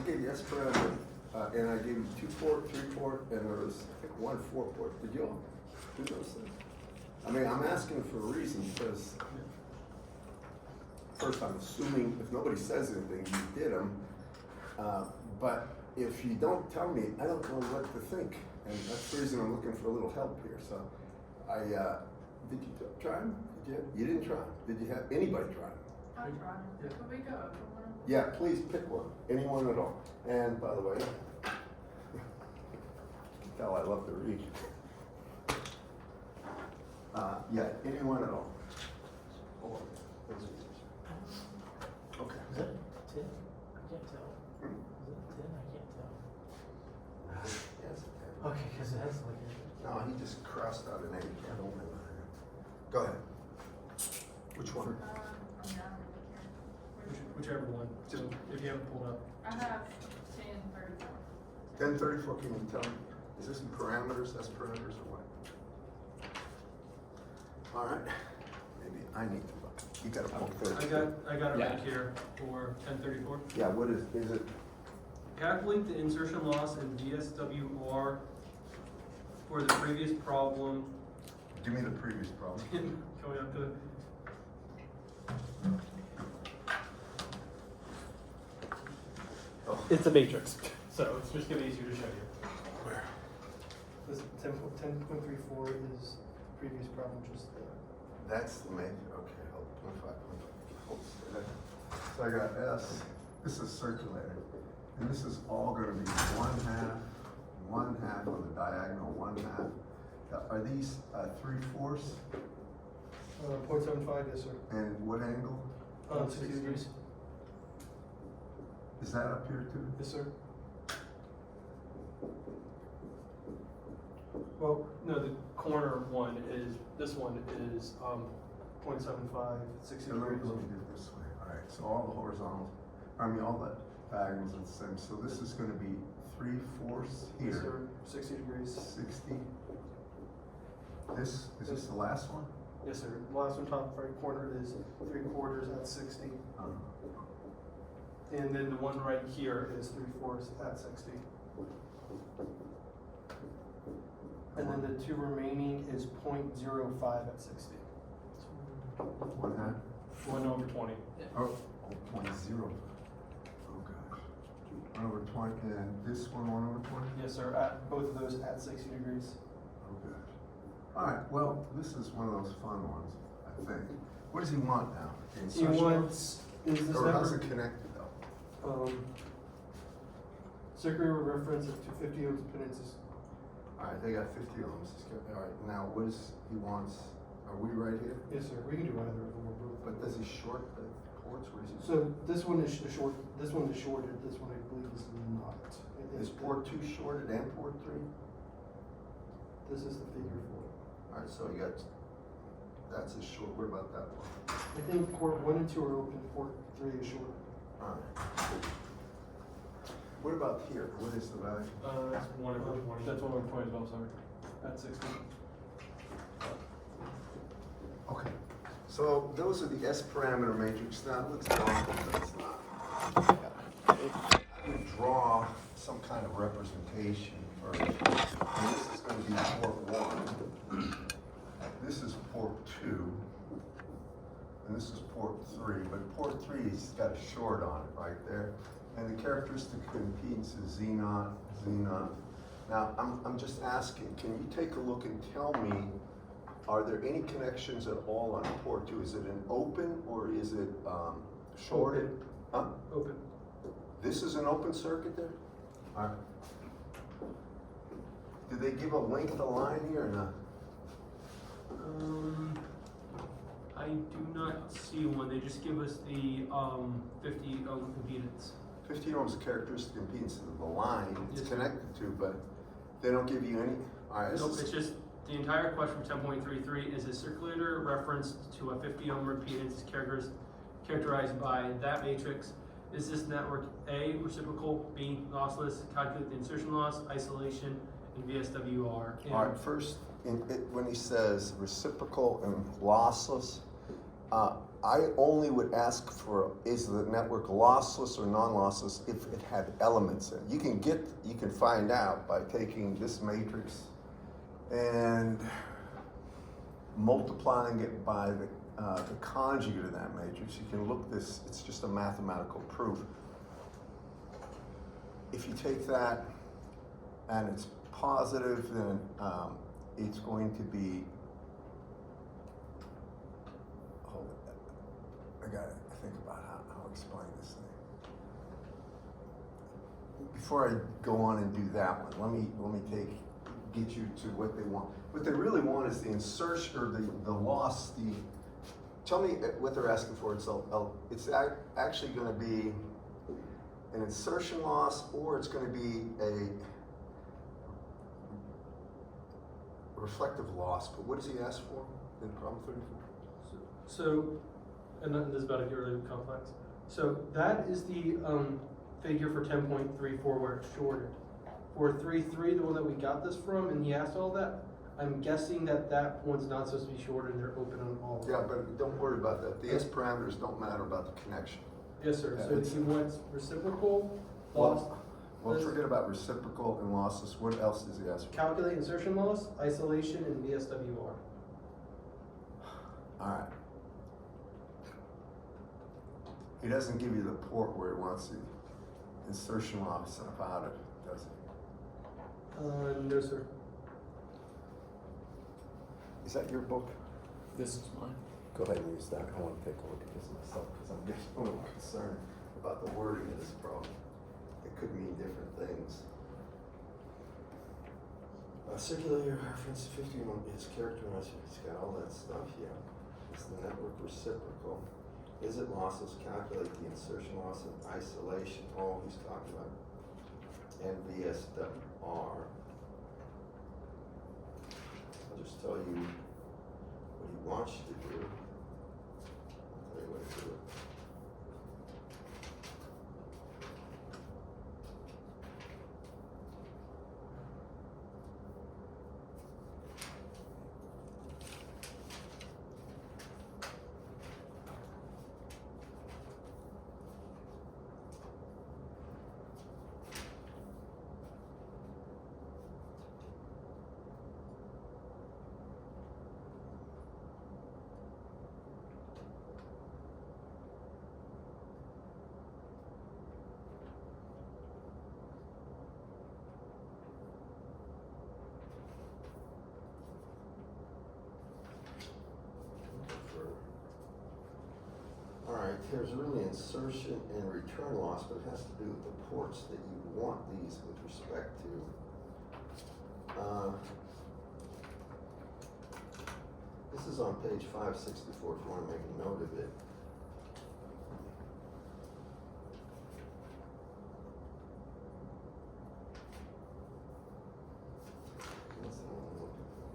gave you S parameter, and I gave you 2-port, 3-port, and there was, I think, 1 4-port. Did you all do those things? I mean, I'm asking for a reason because, first, I'm assuming if nobody says anything, you did them. But if you don't tell me, I don't know what to think. And that's the reason I'm looking for a little help here. So did you try them? You didn't try them. Did you have anybody try them? I tried. Yeah. Could we go over one? Yeah, please pick one. Anyone at all. And by the way, you can tell I love to read. Yeah, anyone at all. Or those are yours. Okay. Is that 10? I can't tell. Is it 10? I can't tell. Yes. Okay, because it has like No, he just crossed out an 8. I don't know. Go ahead. Which one? I don't really care. Whichever one. So if you haven't pulled up. I have 1034. 1034, can you tell me? Is this in parameters? That's parameters or what? All right. Maybe I need to look. You got a book there. I got it Yeah. right here for 1034. Yeah, what is it? Calculate the insertion loss in VSWR for the previous problem. Give me the previous problem. Going up to Oh, it's a matrix, so it's just gonna be easier to show you. where? This 10.34 is previous problem, just That's the main, okay, hold 0.5. So I got S, this is circulator, and this is all gonna be 1/2 on the diagonal, 1/2. Are these 3/4? 0.75, yes, sir. And what angle? 60 degrees. Is that up here too? Yes, sir. Well, no, the corner one is, this one is 0.75, 60 So let me degrees. do it this way. All right, so all the horizontals, all the diagonals are the same. So this is gonna be 3/4 yes, here, sir. 60 degrees. 60. Is this the last one? Yes, sir. Last one, top right corner is 3/4 at 60. And then the one right here is 3/4 at 60. And then the two remaining is 0.05 at 60. 1/2? 1/20. Oh, 0.0. Oh gosh. 1/20, and this one 1/20? Yes, sir. At both of those at 60 degrees. Oh gosh. All right, well, this is one of those fun ones, I think. What does he want now? He Insertion? wants, is this Or how's number, it connected though? circular reference to 50 ohms impedances. All right, they got 50 ohms. All right, now what is, he wants, are we right here? Yes, sir. We can do either of them or both. But does he short the ports? What is he? So this one is short. This one is shorted. This one I believe is not. It Is port 2 shorted and port 3? This is the figure for it. All right, so you got, that's a short, what about that one? I think port 1 and 2 are open. Port 3 is short. All right. What about here? What is the value? That's 1/20. That's 1/20 as well. Sorry. At 60. Okay. So those are the S parameter matrix. Now let's go on to this. I would draw some kind of representation first. And this is going to be port 1. This is port 2. And this is port 3. But port 3's got a short on it right there. And the characteristic impedance is Z0, Z0. Now, I'm just asking, can you take a look and tell me, are there any connections at all on port 2? Is it an open or is it shorted? Huh? Open. This is an open circuit there? All right. Did they give a length of line here or not? I do not see one. They just give us the 50 ohm impedance. 50 ohms characteristic impedance of the line it's Yes. connected to, but they don't give you any. All right. Nope, it's just the entire question for 10.33 is a circulator referenced to a 50 ohm impedance is characterized by that matrix. Is this network A, reciprocal, B, lossless? Calculate the insertion loss, isolation, and VSWR. And All right, first, when he says reciprocal and lossless, I only would ask for, is the network lossless or non-lossless if it had elements in it. You can find out by taking this matrix and multiplying it by the conjugate of that matrix. You can look this, it's just a mathematical proof. If you take that and it's positive, then it's going to be, hold it, I gotta think about how to explain this thing. Before I go on and do that one, let me get you to what they want. What they really want is the insertion, or the loss, tell me what they're asking for. It's actually gonna be an insertion loss, or it's gonna be a reflective loss. But what does he ask for in problem 34? So, and then this is about to get really complex. So that is the figure for 10.34 where it's shorted. For 3.3, the one that we got this from, and he asked all that, I'm guessing that one's not supposed to be shorted and they're open on all of them. Yeah, but don't worry about that. The S parameters don't matter about the connection. Yes, sir. Yeah, So he wants reciprocal, loss, Well, forget about reciprocal and lossless. What else does he ask for? calculate insertion loss, isolation, and VSWR. All right. He doesn't give you the port where he wants the insertion loss about it, does he? No, sir. Is that your book? This is mine. Go ahead and use that. I want to take a look at this myself because I'm getting a little concerned about the wording of this problem. It could mean different things. Circulator reference 51 is characterized. It's got all that stuff here. Is the network reciprocal? Is it lossless? Calculate the insertion loss and isolation. Oh, he's talking about NVSWR. I'll just tell you what he wants you to do. I'll tell you what to do. Alright, there's really insertion and return loss, but it has to do with the ports that you want these with respect to. This is on page 564 if you want to make a note of it. What's the one I'm looking for?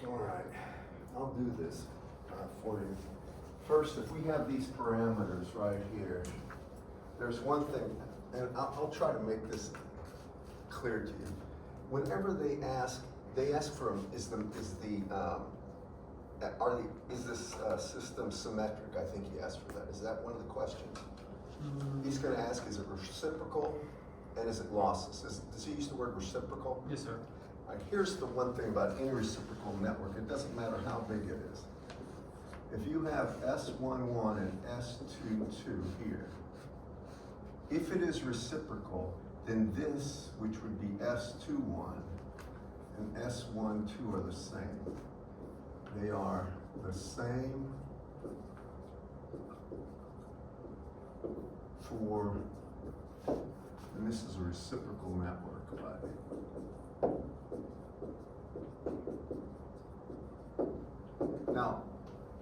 Alright, I'll do this for you. First, if we have these parameters right here, there's one thing, and I'll try to make this clear to you. Whenever they ask for, is this system symmetric? I think he asked for that. Is that one of the questions? He's gonna ask, is it reciprocal and is it lossless? Does he use the word reciprocal? Yes, sir. All right, here's the one thing about any reciprocal network. It doesn't matter how big it is. If you have S11 and S22 here, if it is reciprocal, then this, which would be S21 and S12 are the same. They are the same for and this is a reciprocal network, but. Now,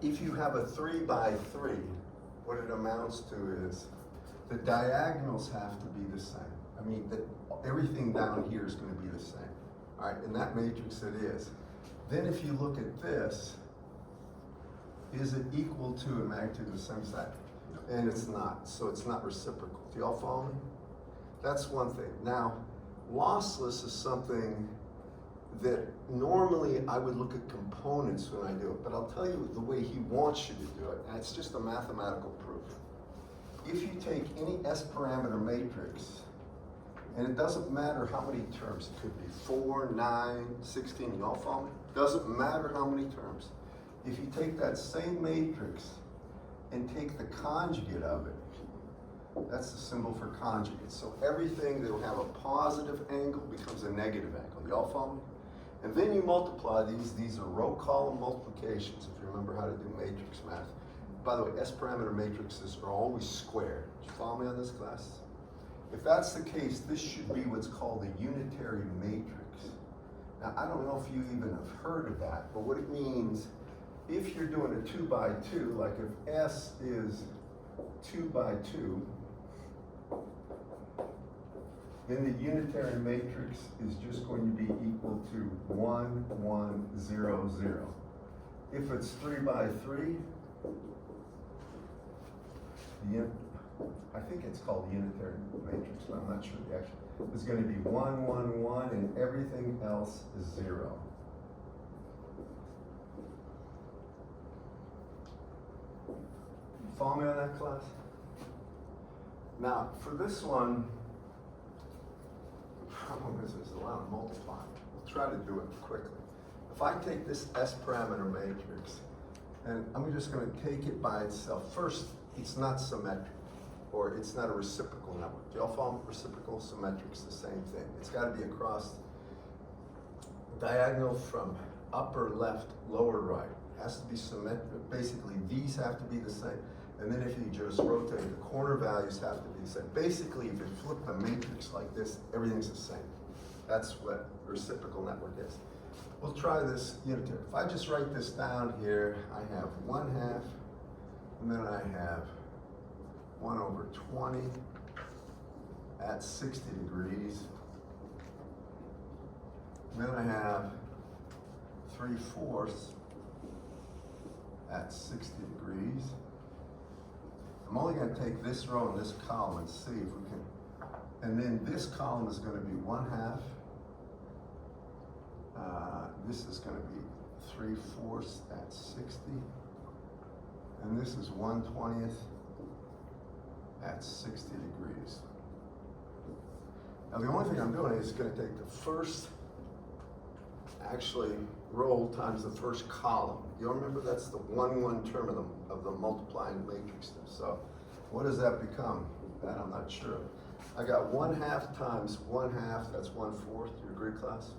if you have a 3 by 3, what it amounts to is the diagonals have to be the same. I mean, everything down here is going to be the same. All right, in that matrix it is. Then if you look at this, is it equal to a magnitude of the same side? And it's not, so it's not reciprocal. Do y'all follow me? That's one thing. Now, lossless is something that normally I would look at components when I do it, but I'll tell you the way he wants you to do it, and it's just a mathematical proof. If you take any S parameter matrix, and it doesn't matter how many terms, it could be 4, 9, 16, y'all follow me? Doesn't matter how many terms. If you take that same matrix and take the conjugate of it, that's the symbol for conjugate. So everything that will have a positive angle becomes a negative angle. Y'all follow me? And then you multiply these are row column multiplications, if you remember how to do matrix math. By the way, S parameter matrices are always squared. Did you follow me on this, class? If that's the case, this should be what's called a unitary matrix. Now, I don't know if you even have heard of that, but what it means, if you're doing a 2 by 2, like if S is 2 by 2, then the unitary matrix is just going to be equal to 1, 1, 0, 0. If it's 3 by 3, I think it's called unitary matrix, but I'm not sure the actual. It's going to be 1, 1, 1, and everything else is 0. Follow me on that, class? Now, for this one, the problem is there's a lot of multiplying. We'll try to do it quickly. If I take this S parameter matrix, and I'm just going to take it by itself. First, it's not symmetric, or it's not a reciprocal network. Do y'all follow me? Reciprocal, symmetric's the same thing. It's got to be across diagonal from upper left, lower right. It has to be symmetric. Basically, these have to be the same. And then if you just rotate, the corner values have to be the same. Basically, if you flip the matrix like this, everything's the same. That's what a reciprocal network is. We'll try this unitary. If I just write this down here, I have 1/2, and then I have 1/20 at 60 degrees. And then I have 3/4 at 60 degrees. I'm only going to take this row and this column and see if we can, and then this column is going to be 1/2. This is going to be 3/4 at 60, and this is 1/20 at 60 degrees. Now the only thing I'm doing is going to take the first, actually, row times the first column. You'll remember that's the 1, 1 term of the multiplying matrix there. So what does that become? That I'm not sure. I got 1/2 times 1/2, that's 1/4. Do you agree, class?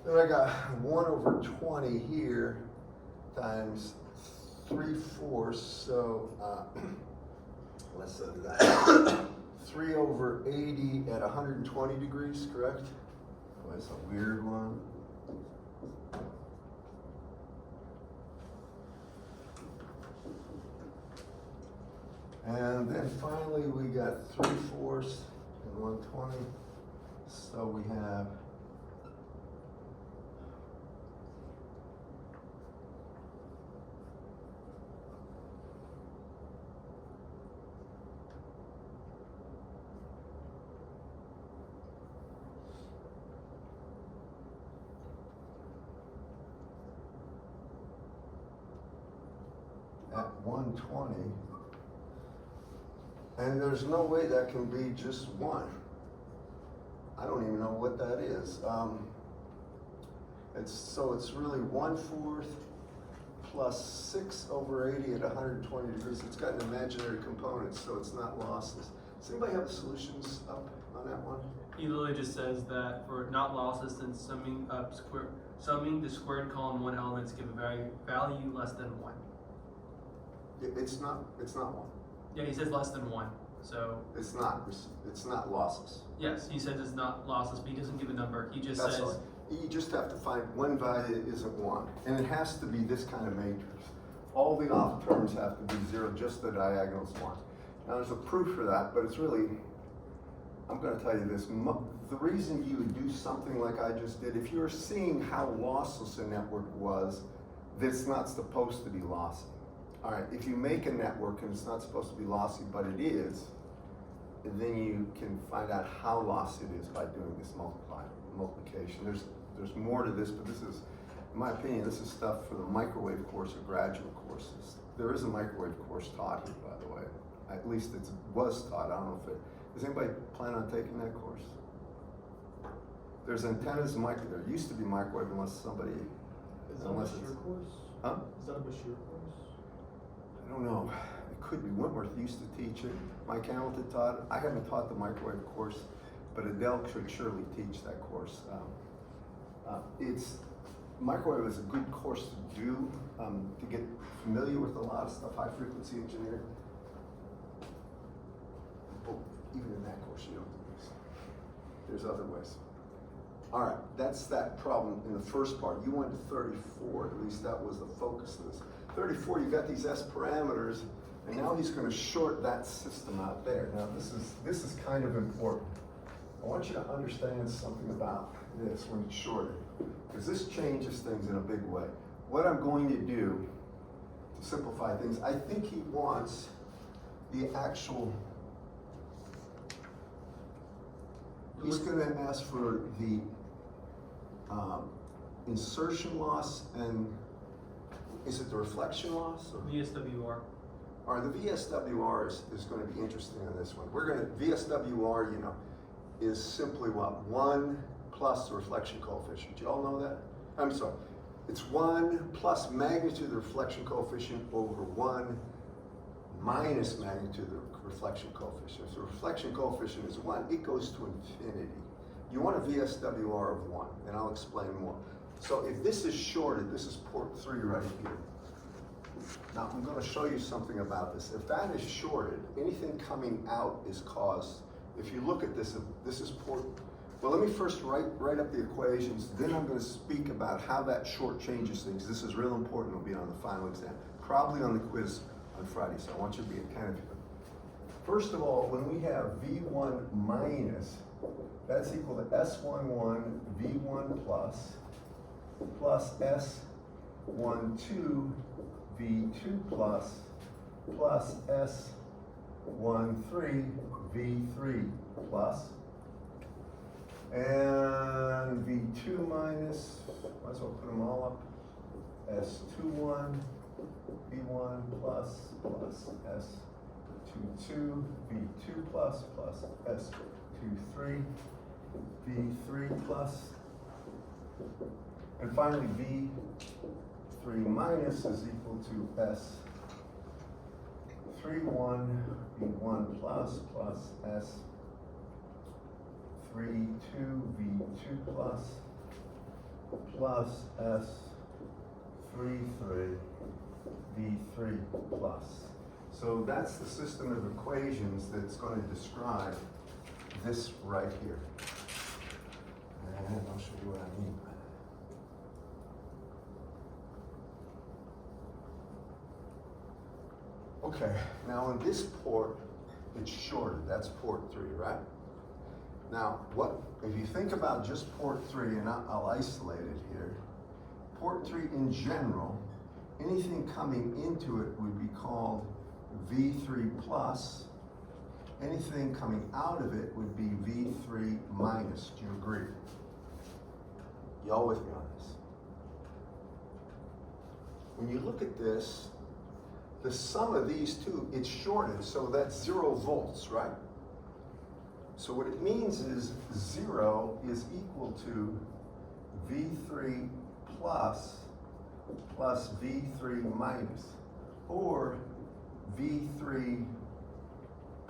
Then I got 1/20 here times 3/4, so let's do that. 3/80 at 120 degrees, correct? Oh, that's a weird one. And then finally we got 3/4 and 120, so we have at 120, and there's no way that can be just 1. I don't even know what that is. It's really 1/4 plus 6/80 at 120 degrees. It's got an imaginary component, so it's not lossless. Does anybody have the solutions up on that one? He literally just says that for not lossless, then summing the squared column 1 elements give a value less than 1. It's not 1. Yeah, he says less than 1. So, It's not losses. yes, he says it's not lossless, but he doesn't give a number. He just That's says, all. You just have to find one value that isn't 1. And it has to be this kind of matrix. All the off terms have to be 0, just the diagonals 1. Now there's a proof for that, but it's really, I'm going to tell you this. The reason you would do something like I just did, if you're seeing how lossless a network was, that's not supposed to be lossy. All right, if you make a network and it's not supposed to be lossy, but it is, then you can find out how lossy it is by doing this multiplication. There's more to this, but this is, in my opinion, this is stuff for the microwave course or graduate courses. There is a microwave course taught here, by the way. At least it was taught. I don't know if it, does anybody plan on taking that course? There's antennas, there used to be microwave unless somebody, Is that a unless Bashir it's, course? huh? Is that a Bashir course? I don't know. It could be. Wentworth used to teach it. Mike Hamilton taught it. I haven't taught the microwave course, but Adele should surely teach that course. Microwave is a good course to do, to get familiar with a lot of stuff, high frequency engineering. Oh, even in that course you don't do this. There's other ways. All right, that's that problem in the first part. You went to 34, at least that was the focus of this. 34, you got these S parameters, and now he's going to short that system out there. Now this is kind of important. I want you to understand something about this when it's shorted, because this changes things in a big way. What I'm going to do to simplify things, I think he wants the actual, he's going to ask for the insertion loss, and is it the reflection loss? Or? VSWR. All right, the VSWR is going to be interesting on this one. VSWR, you know, is simply what? 1 plus the reflection coefficient. You all know that? I'm sorry. It's 1 plus magnitude of the reflection coefficient over 1 minus magnitude of the reflection coefficient. If the reflection coefficient is 1, it goes to infinity. You want a VSWR of 1, and I'll explain more. So if this is shorted, this is port 3 right here. Now I'm going to show you something about this. If that is shorted, anything coming out is caused. If you look at this, this is port. Well, let me first write up the equations. Then I'm going to speak about how that short changes things. This is real important. It'll be on the final exam, probably on the quiz on Friday. So I want you to be attentive. First of all, when we have V1 minus, that's equal to S11 V1 plus S12 V2 plus S13 V3 plus, and V2 minus, might as well put them all up, S21 V1 plus S22 V2 plus S23 V3 plus, and finally V3 minus is equal to S31 V1 plus S32 V2 plus S33 V3 plus. So that's the system of equations that's going to describe this right here. And I'll show you what I mean by that. Okay, now in this port, it's shorted. That's port 3, right? Now, if you think about just port 3, and I'll isolate it here, port 3 in general, anything coming into it would be called V3 plus. Anything coming out of it would be V3 minus. Do you agree? Y'all with me on this? When you look at this, the sum of these two, it's shorted, so that's 0 volts, right? So what it means is 0 is equal to V3 plus V3 minus, or V3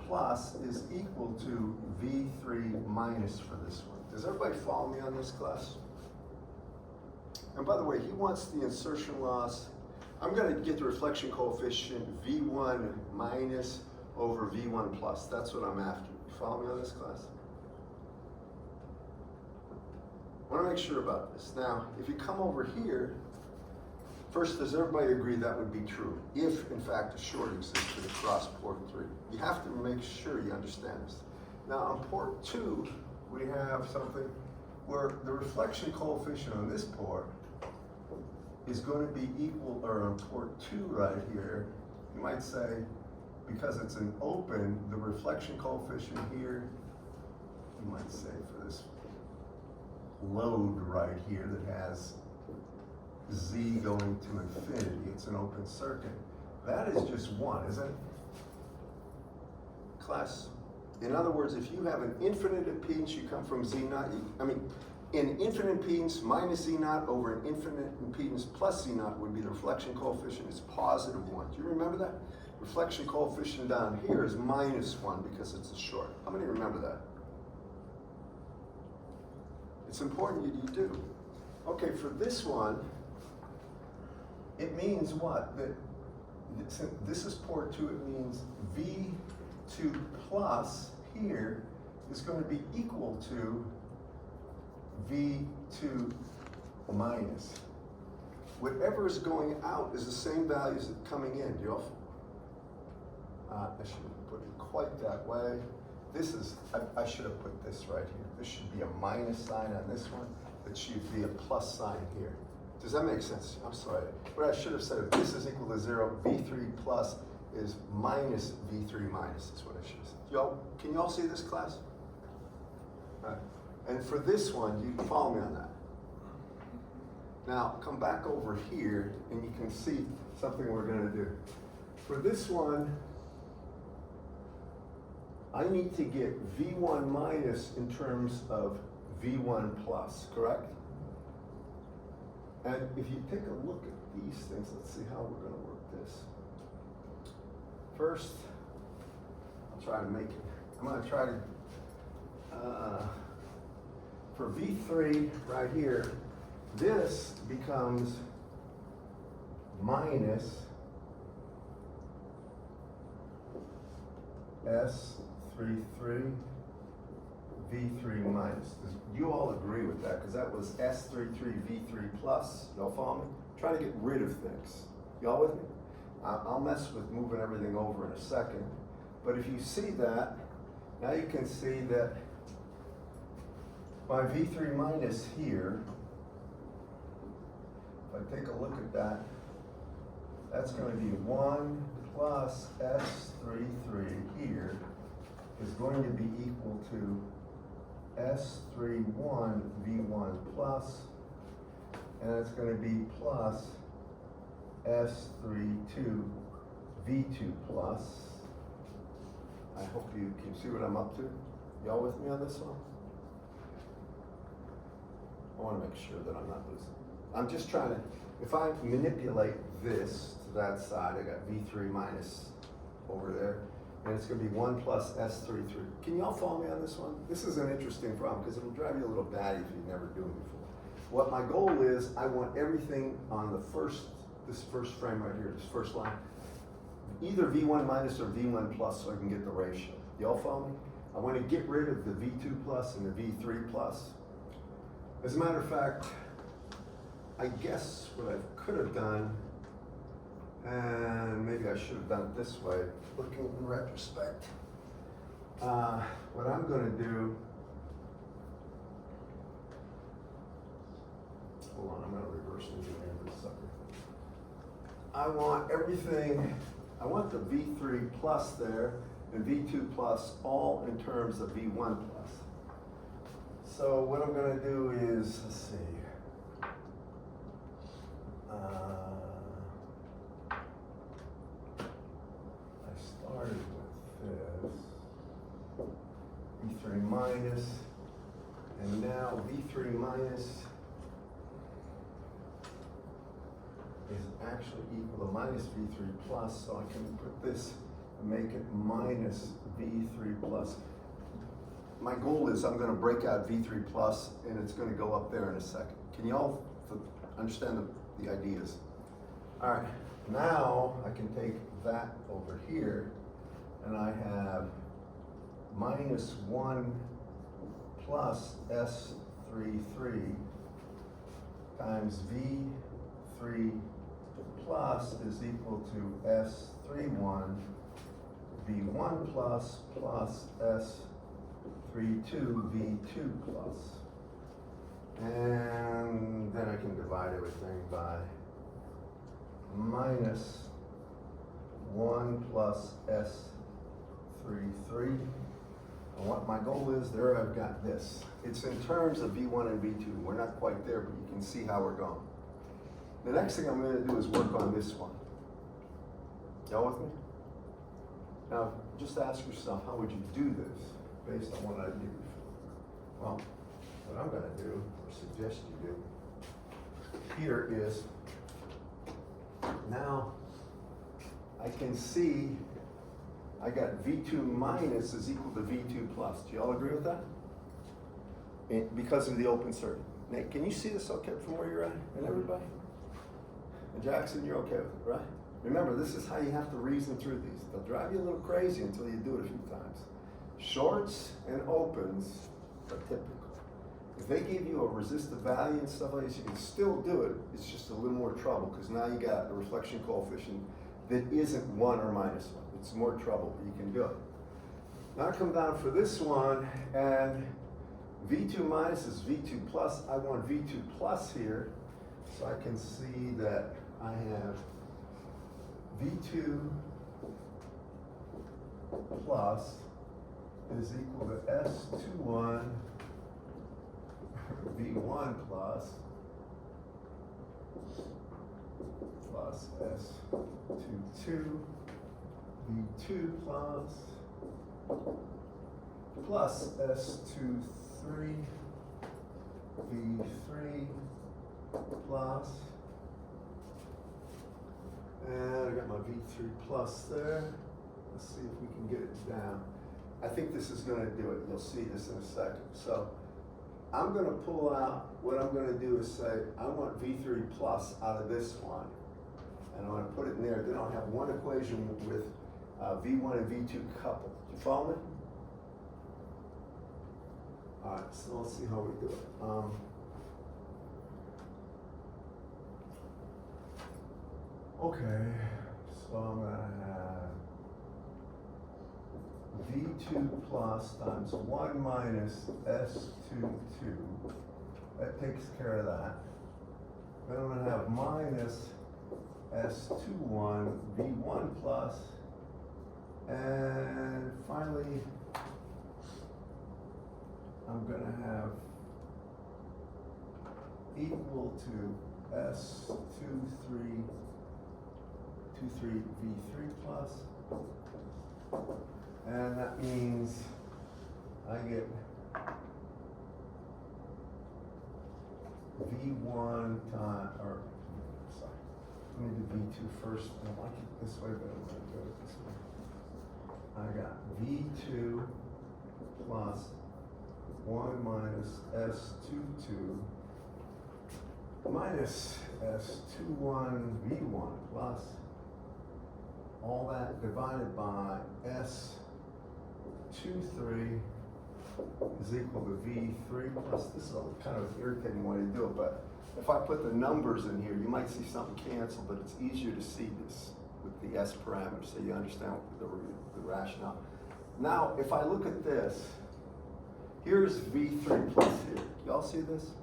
plus is equal to V3 minus for this one. Does everybody follow me on this, class? And by the way, he wants the insertion loss. I'm going to get the reflection coefficient V1 minus over V1 plus. That's what I'm after. You follow me on this, class? I want to make sure about this. Now, if you come over here, first, does everybody agree that would be true? If, in fact, a short existed across port 3. You have to make sure you understand this. Now, on port 2, we have something where the reflection coefficient on this port is going to be equal, or on port 2 right here, you might say, because it's an open, the reflection coefficient here, you might say for this load right here that has Z going to infinity, it's an open circuit. That is just 1, isn't it? Class. In other words, if you have an infinite impedance, you come from Z naught, an infinite impedance minus Z naught over an infinite impedance plus Z naught would be the reflection coefficient is positive 1. Do you remember that? Reflection coefficient down here is minus 1 because it's a short. How many remember that? It's important you do. Okay, for this one, it means what? That this is port 2, it means V2 plus here is going to be equal to V2 minus. Whatever is going out is the same values that coming in. Do you all? I shouldn't put it quite that way. This is, I should have put this right here. This should be a minus sign on this one. It should be a plus sign here. Does that make sense? I'm sorry. What I should have said, if this is equal to 0, V3 plus is minus V3 minus, is what I should have said. Can you all see this, class? All right. And for this one, you follow me on that. Now, come back over here, and you can see something we're going to do. For this one, I need to get V1 minus in terms of V1 plus, correct? And if you take a look at these things, let's see how we're going to work this. First, I'll try to make it. I'm going to try to, for V3 right here, this becomes minus S33 V3 minus. Do you all agree with that? Because that was S33 V3 plus. Y'all follow me? Trying to get rid of things. Y'all with me? I'll mess with moving everything over in a second. But if you see that, now you can see that my V3 minus here, if I take a look at that, that's going to be 1 plus S33 here is going to be equal to S31 V1 plus, and it's going to be plus S32 V2 plus. I hope you can see what I'm up to. Y'all with me on this one? I want to make sure that I'm not losing. I'm just trying to, if I manipulate this to that side, I got V3 minus over there, and it's going to be 1 plus S33. Can y'all follow me on this one? This is an interesting problem because it'll drive you a little batty if you've never done it before. What my goal is, I want everything on this first frame right here, this first line, either V1 minus or V1 plus so I can get the ratio. Y'all follow me? I want to get rid of the V2 plus and the V3 plus. As a matter of fact, I guess what I could have done, and maybe I should have done it this way, looking in retrospect. What I'm going to do, hold on, I'm going to reverse engineer this sucker. I want everything, I want the V3 plus there and V2 plus all in terms of V1 plus. So what I'm going to do is, let's see. I started with this, V3 minus, and now V3 minus is actually equal to minus V3 plus, so I can put this and make it minus V3 plus. My goal is I'm going to break out V3 plus, and it's going to go up there in a second. Can you all understand the ideas? All right, now I can take that over here, and I have minus 1 plus S33 times V3 plus is equal to S31 V1 plus S32 V2 plus. And then I can divide everything by minus 1 plus S33. And what my goal is there, I've got this. It's in terms of V1 and V2. We're not quite there, but you can see how we're going. The next thing I'm going to do is work on this one. Y'all with me? Now, just ask yourself, how would you do this based on what I do? Well, what I'm going to do, or suggest you do, here is, now I can see I got V2 minus is equal to V2 plus. Do you all agree with that? Because of the open circuit. Nate, can you see this okay from where you're at? And everybody? And Jackson, you're okay with it, right? Remember, this is how you have to reason through these. They'll drive you a little crazy until you do it a few times. Shorts and opens are typical. If they give you a resistive value and stuff like this, you can still do it. It's just a little more trouble because now you got a reflection coefficient that isn't 1 or minus 1. It's more trouble, but you can do it. Now I come down for this one, and V2 minus is V2 plus. I want V2 plus here, so I can see that I have V2 plus is equal to S21 V1 plus S22 V2 plus S23 V3 plus, and I got my V3 plus there. Let's see if we can get it down. I think this is going to do it. You'll see this in a second. So I'm going to pull out, what I'm going to do is say, I want V3 plus out of this one. And I'm going to put it in there. Then I'll have one equation with V1 and V2 coupled. Do you follow me? All right, so let's see how we do it. Okay, so I'm going to have V2 plus times 1 minus S22. That takes care of that. Then I'm going to have minus S21 V1 plus. And finally, I'm going to have equal to S23 V3 plus. And that means I get V1 time, or sorry, let me do V2 first. I like it this way, but I'm going to do it this way. I got V2 plus 1 minus S22 minus S21 V1 plus all that divided by S23 is equal to V3 plus. This is a kind of irritating way to do it, but if I put the numbers in here, you might see something cancel, but it's easier to see this with the S parameters so you understand the rationale. Now, if I look at this, here's V3 plus here. Y'all see this?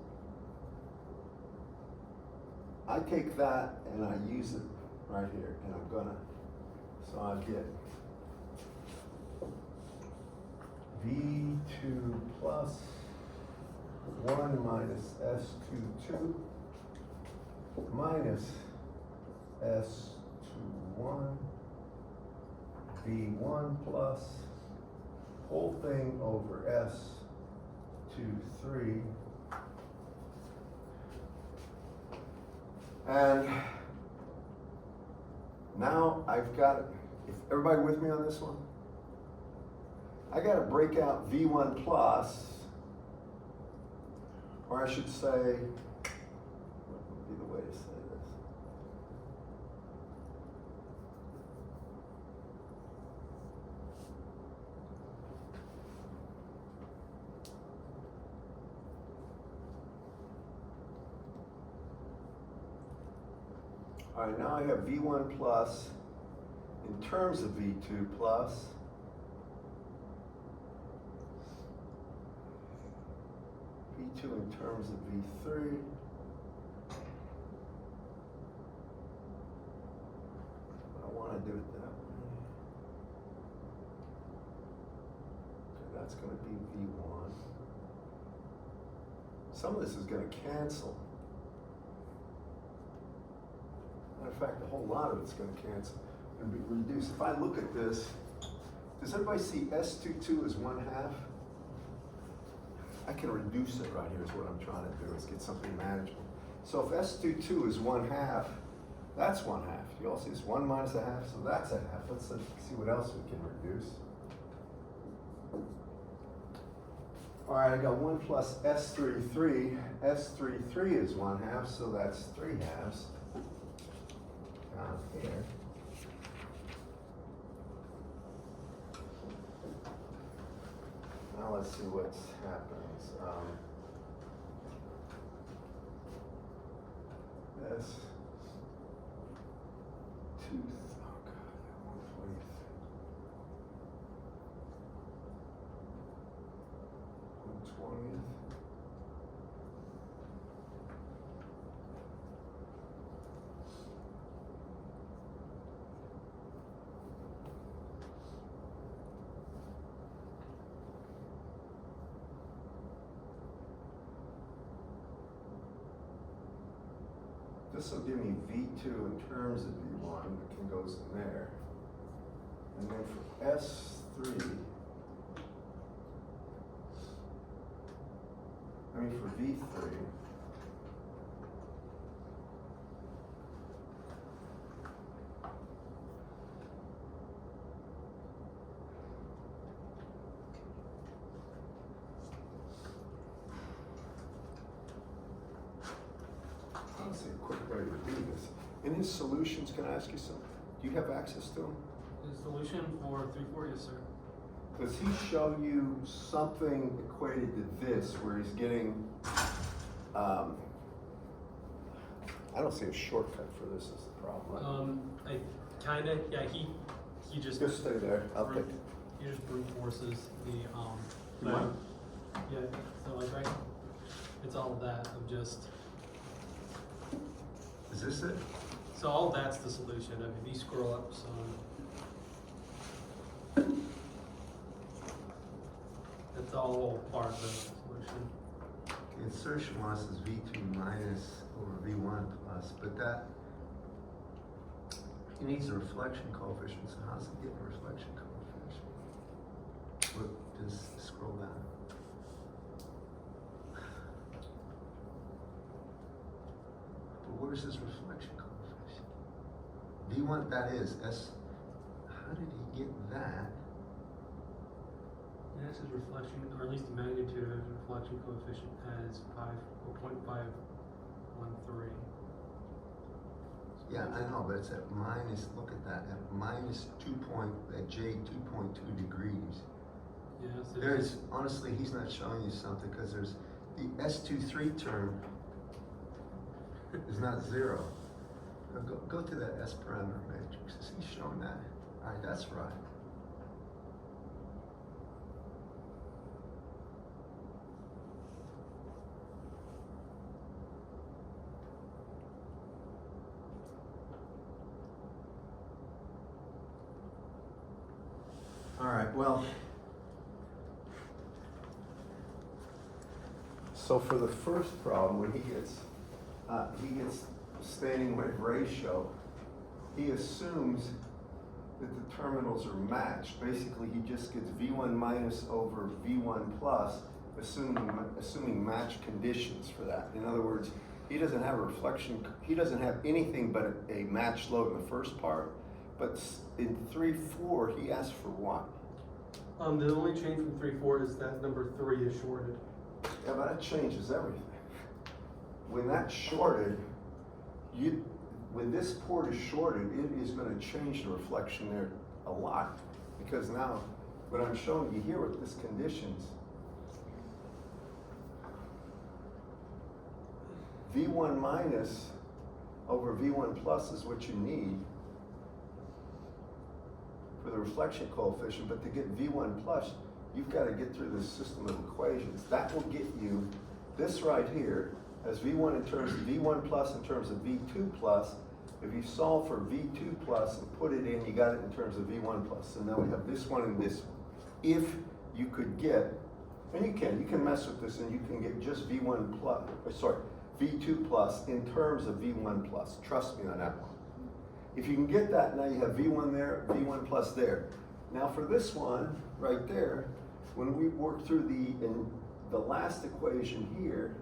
I take that and I use it right here, and I'm gonna, so I get V2 plus 1 minus S22 minus S21 V1 plus whole thing over S23. And now I've got, if everybody with me on this one? I got to break out V1 plus, or I should say, what would be the way to say this? All right, now I have V1 plus in terms of V2 plus. V2 in terms of V3. I want to do it that way. Okay, that's going to be V1. Some of this is going to cancel. Matter of fact, a whole lot of it's going to cancel and be reduced. If I look at this, does everybody see S22 as 1/2? I can reduce it right here is what I'm trying to do, is get something manageable. So if S22 is 1/2, that's 1/2. You all see it's 1 minus a half, so that's a half. Let's see what else we can reduce. All right, I got 1 plus S33. S33 is 1/2, so that's 3/2 down here. Now let's see what happens. S2, oh God, that one place. 1/20th. This will give me V2 in terms of V1, that can goes in there. And then for S3, for V3, let's see a quick way to do this. In his solutions, can I ask you something? Do you have access to them? The solution for 3/4, yes, sir. Does he show you something equated to this where he's getting, I don't see a shortcut for this is the problem. I kinda, yeah, he just. Just stay there, I'll take it. He just brute forces the, You want? yeah, so like, right, it's all of that of just, Is this it? so all that's the solution. I mean, if you scroll up some, it's all part of the solution. The insertion loss is V2 minus over V1 plus, but that, he needs a reflection coefficient, so how's he getting a reflection coefficient? Look, just scroll down. But where's his reflection coefficient? V1, that is, how did he get that? Yeah, this is reflection, or at least the magnitude of his reflection coefficient as 0.513. Yeah, I know, but it's at minus, look at that, at minus at J 2.2 degrees. Yeah, so There's, honestly, he's not showing you something, because there's, the S23 term is not 0. Now go to that S parameter matrix, is he showing that? All right, that's right. All right, well, so for the first problem, when he gets standing wave ratio, he assumes that the terminals are matched. Basically, he just gets V1 minus over V1 plus, assuming matched conditions for that. In other words, he doesn't have a reflection, he doesn't have anything but a matched load in the first part. But in 3/4, he asked for what? the only change from 3/4 is that number 3 is shorted. Yeah, but that changes everything. When that's shorted, when this port is shorted, it is going to change the reflection there a lot. Because now, what I'm showing you here with this conditions, V1 minus over V1 plus is what you need for the reflection coefficient, but to get V1 plus, you've got to get through this system of equations. That will get you this right here as V1 in terms of V1 plus in terms of V2 plus. If you solve for V2 plus and put it in, you got it in terms of V1 plus. So now we have this one and this one. If you could get, and you can mess with this and you can get just V1 plus, V2 plus in terms of V1 plus. Trust me on that one. If you can get that, now you have V1 there, V1 plus there. Now for this one right there, when we work through the last equation here,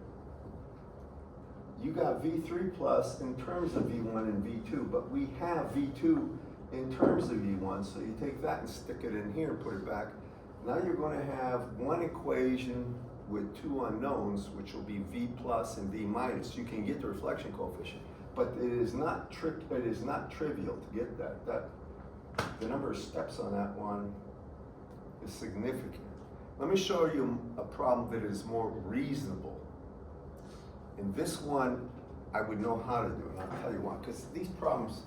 you got V3 plus in terms of V1 and V2, but we have V2 in terms of V1, so you take that and stick it in here and put it back. Now you're going to have one equation with two unknowns, which will be V plus and V minus. You can get the reflection coefficient, but it is not trivial to get that. The number of steps on that one is significant. Let me show you a problem that is more reasonable. And this one, I would know how to do, and I'll tell you why. Because these problems,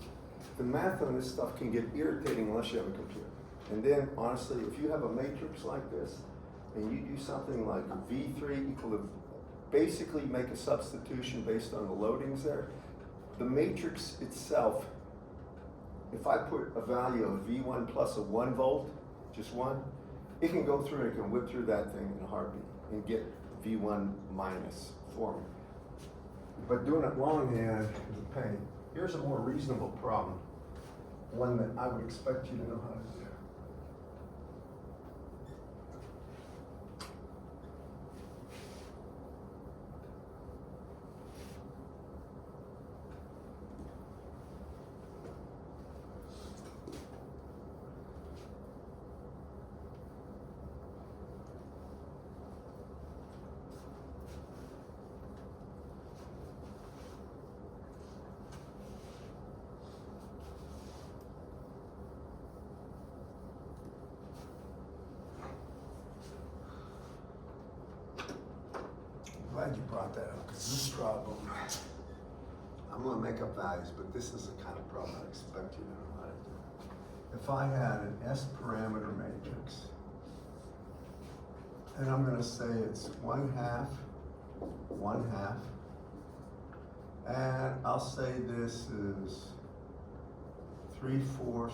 the math on this stuff can get irritating unless you have a computer. And then, honestly, if you have a matrix like this, and you do something like V3 equal to, basically make a substitution based on the loadings there, the matrix itself, if I put a value of V1 plus a 1 volt, just one, it can go through and it can whip through that thing in a heartbeat and get V1 minus for me. But doing it longhand is a pain. Here's a more reasonable problem, one that I would expect you to know how to do. Glad you brought that up, because this problem, I'm going to make up values, but this is the kind of problem I expect you to know how to do. If I had an S parameter matrix, and I'm going to say it's 1/2, 1/2, and I'll say this is 3/4,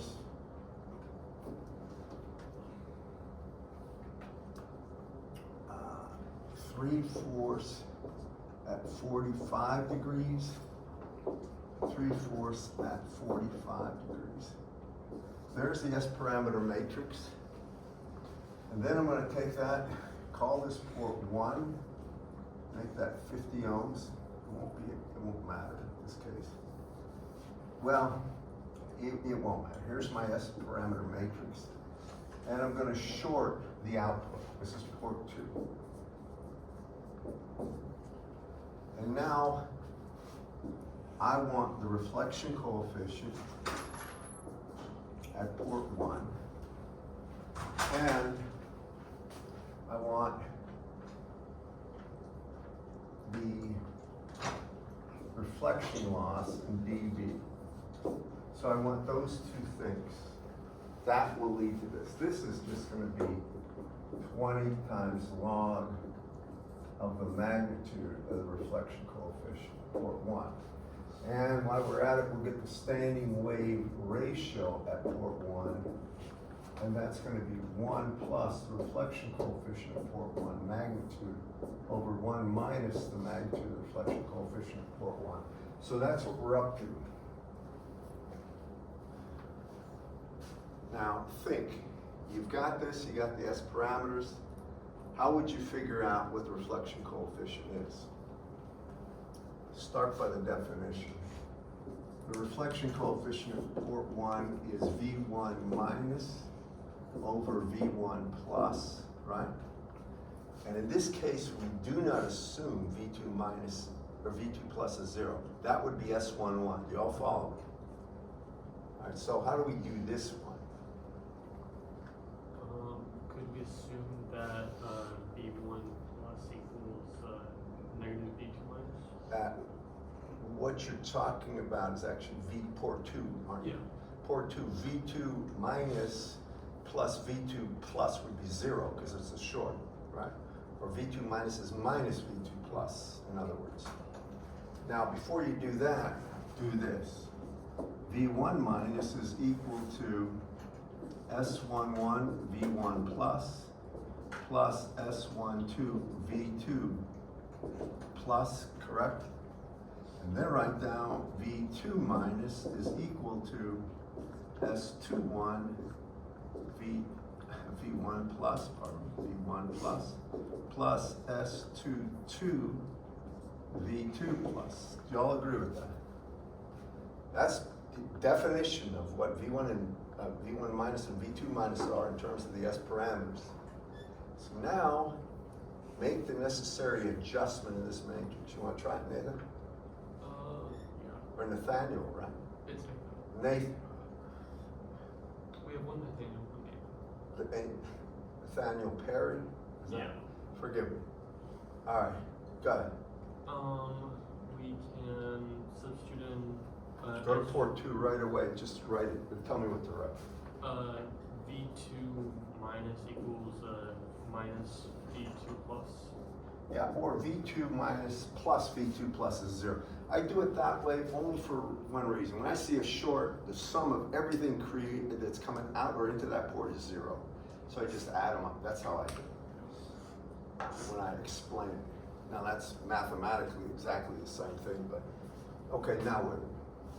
3/4 at 45 degrees, 3/4 at 45 degrees. There's the S parameter matrix. And then I'm going to take that, call this port 1, make that 50 ohms. It won't matter in this case. Well, it won't matter. Here's my S parameter matrix. And I'm going to short the output. This is port 2. And now I want the reflection coefficient at port 1, and I want the reflection loss in dB. So I want those two things. That will lead to this. This is just going to be 20 times log of the magnitude of the reflection coefficient, port 1. And while we're at it, we'll get the standing wave ratio at port 1, and that's going to be 1 plus the reflection coefficient of port 1 magnitude over 1 minus the magnitude of the reflection coefficient of port 1. So that's what we're up to. Now think, you've got this, you got the S parameters. How would you figure out what the reflection coefficient is? Start by the definition. The reflection coefficient of port 1 is V1 minus over V1 plus, right? And in this case, we do not assume V2 minus or V2 plus is 0. That would be S11. You all follow me? All right, so how do we do this one? Could we assume that V1 plus equals negative V2 minus? what you're talking about is actually port 2, aren't you? Yeah. Port 2, V2 minus plus V2 plus would be 0 because it's a short, right? Or V2 minus is minus V2 plus, in other words. Now, before you do that, do this. V1 minus is equal to S11 V1 plus S12 V2 plus, correct? And then write down V2 minus is equal to S21 V1 plus, V1 plus S22 V2 plus. Do y'all agree with that? That's the definition of what V1 and V1 minus and V2 minus are in terms of the S parameters. So now, make the necessary adjustment in this matrix. You want to try it, Nathan? Yeah. Or Nathaniel, right? It's, Nathan. we have one Nathaniel. Nathaniel Perry? Is that- Yeah. Forgive me. All right, go ahead. We can substitute in, Go to port 2 right away, just write it, and tell me what to write. V2 minus equals, minus V2 plus. Yeah, or V2 minus plus V2 plus is 0. I do it that way only for one reason. When I see a short, the sum of everything created that's coming out or into that port is 0. So I just add them up. That's how I do it when I explain it. Now that's mathematically exactly the same thing, but okay, now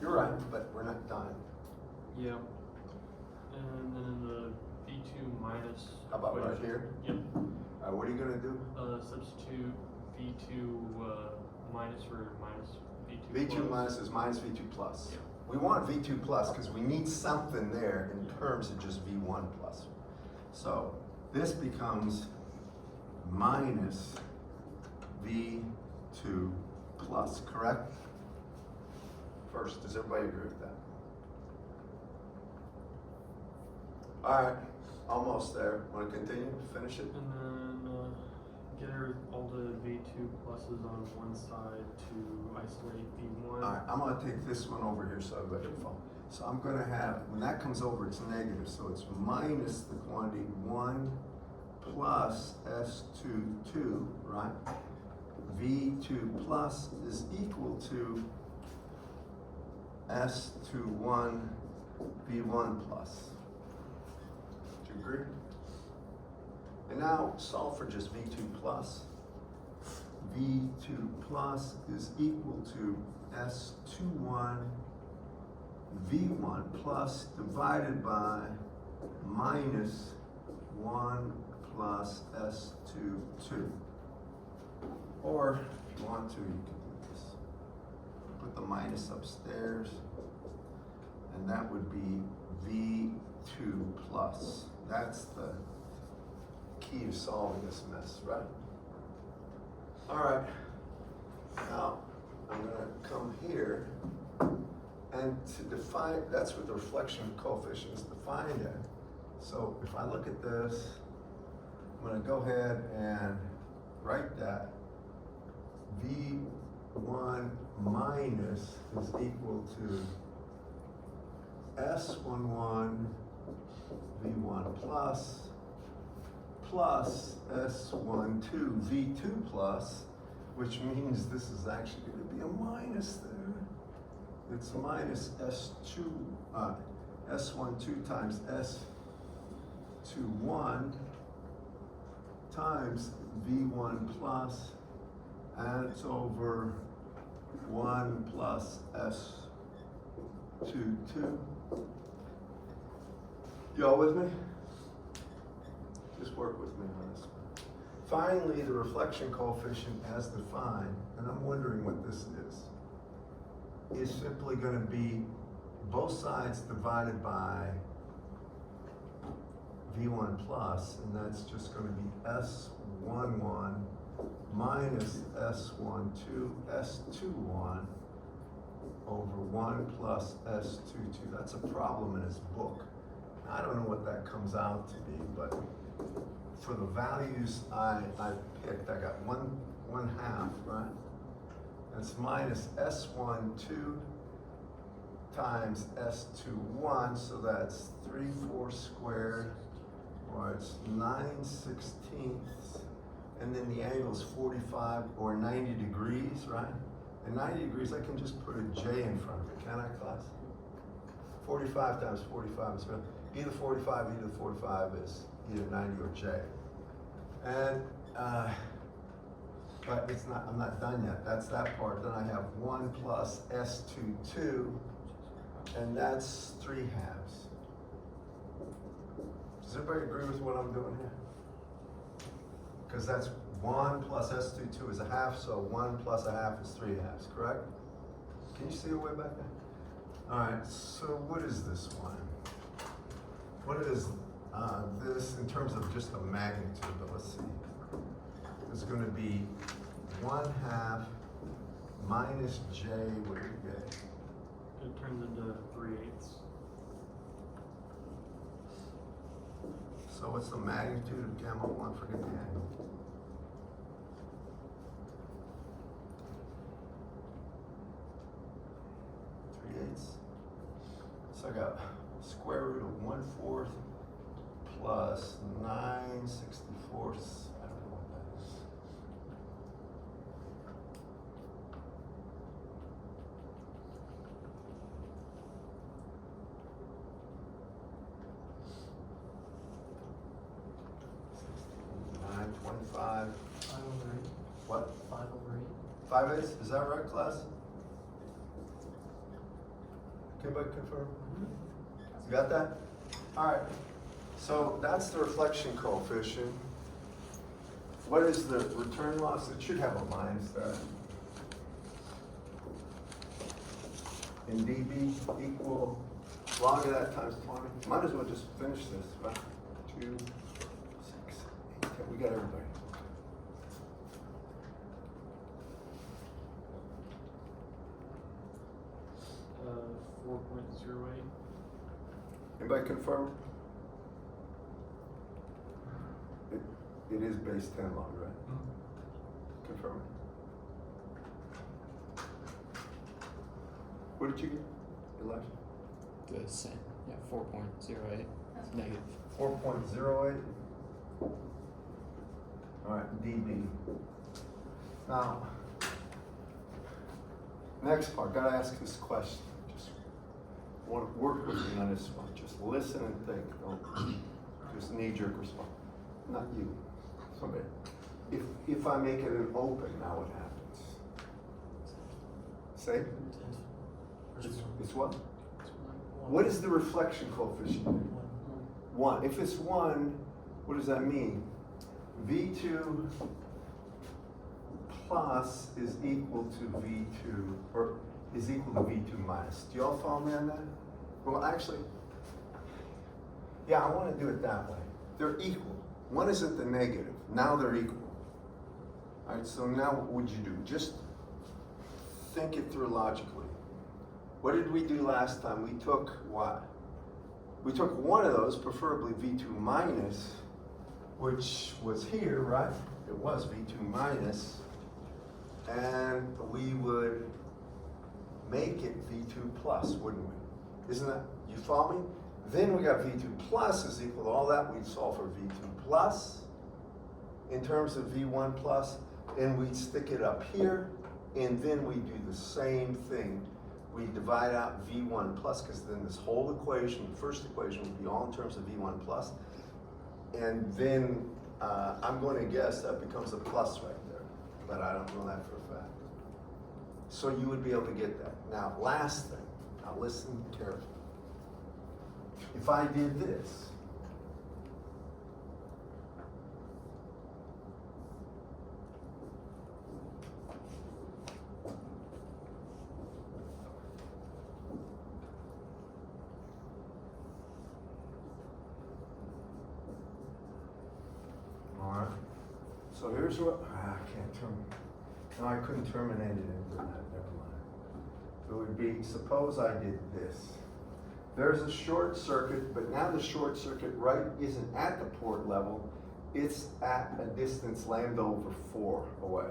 you're right, but we're not done. Yeah. And then the V2 minus. How about right equation. here? Yep. What are you gonna do? Substitute V2 minus for minus V2 V2 plus. minus is minus V2 plus. Yeah. We want V2 plus because we need something there in terms of just V1 plus. So this becomes minus V2 plus, correct? First, does everybody agree with that? All right, almost there. Want to continue? Finish it? And then get all the V2 pluses on one side to isolate V1. All right, I'm gonna take this one over here so everybody can follow. So I'm gonna have, when that comes over, it's negative, so it's minus the quantity 1 plus S22, right? V2 plus is equal to S21 V1 plus. Do you agree? And now solve for just V2 plus. V2 plus is equal to S21 V1 plus divided by minus 1 plus S22. Or if you want to, you can do this. Put the minus upstairs, and that would be V2 plus. That's the key to solving this mess, right? All right, now I'm gonna come here, and to define, that's what the reflection coefficient is defined at. So if I look at this, I'm gonna go ahead and write that V1 minus is equal to S11 V1 plus S12 V2 plus, which means this is actually going to be a minus there. It's minus S12 times S21 times V1 plus, and it's over 1 plus S22. Y'all with me? Just work with me on this one. Finally, the reflection coefficient as defined, and I'm wondering what this is simply going to be both sides divided by V1 plus, and that's just going to be S11 minus S12, S21 over 1 plus S22. That's a problem in his book. I don't know what that comes out to be, but for the values I picked, I got one half, right? That's minus S12 times S21, so that's 3/4 squared, or it's 9/16, and then the angle is 45 or 90 degrees, right? And 90 degrees, I can just put a J in front of it, can I, class? 45 times 45 is either 45 is either 90 or J. And, but it's not, I'm not done yet. That's that part. Then I have 1 plus S22, and that's 3/2. Does everybody agree with what I'm doing here? Because that's 1 plus S22 is 1/2, so 1 plus 1/2 is 3/2, correct? Can you see it way back there? All right, so what is this one? What is this in terms of just the magnitude, but let's see. It's going to be 1/2 minus J, what do you get? It turns into 3/8. So what's the magnitude of gamma 1? Forget the angle. So I got square root of 1/4 plus 9/64. I don't know what that is. Nine 25. 5/8. What? 5/8. 5/8? Is that right, class? Can anybody confirm? You got that? All right. So that's the reflection coefficient. What is the return loss? It should have a minus there. In dB equal log of that times 20. Might as well just finish this, right? 2, 6, 8, 10. We got everybody. Uh, 4.08. Anybody confirm? It is base 10 log, right? Confirm. What did you get, Elijah? The same, yeah, 4.08 negative. 4.08. All right, dB. Now, next part, gotta ask this question. Just want to work with me on this one. Just listen and think. Don't just knee-jerk response. Not you, somebody. If I make it an open, now what happens? Say? It's what? What is the reflection coefficient? 1. If it's 1, what does that mean? V2 plus is equal to V2, or is equal to V2 minus. Do y'all follow me on that? Well, actually, yeah, I want to do it that way. They're equal. One isn't the negative. Now they're equal. All right, so now what would you do? Just think it through logically. What did we do last time? We took what? We took one of those, preferably V2 minus, which was here, right? It was V2 minus, and we would make it V2 plus, wouldn't we? Isn't that, you follow me? Then we got V2 plus is equal to all that. We'd solve for V2 plus in terms of V1 plus, and we'd stick it up here, and then we do the same thing. We divide out V1 plus, because then this whole equation, the first equation, would be all in terms of V1 plus. And then I'm going to guess that becomes a plus right there, but I don't know that for a fact. So you would be able to get that. Now, last thing, now listen carefully. If I did this, all right. So here's what, I can't no, I couldn't terminate it into that, never mind. It would be, suppose I did this. There's a short circuit, but now the short circuit right isn't at the port level, it's at a distance lambda over 4 away.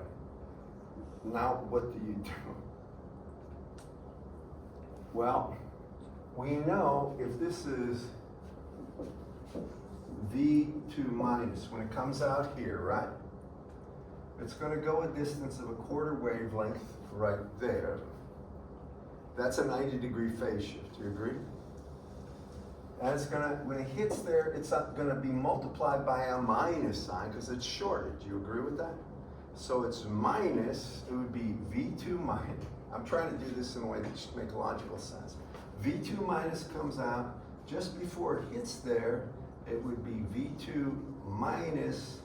now what do you do? Well, we know if this is V2 minus, when it comes out here, right? It's gonna go a distance of a quarter wavelength right there. That's a 90-degree phase shift, do you agree? And it's gonna, when it hits there, it's gonna be multiplied by a minus sign because it's shorted. Do you agree with that? So it's minus, it would be V2 minus. I'm trying to do this in a way that should make logical sense. V2 minus comes out, just before it hits there, it would be V2 minus,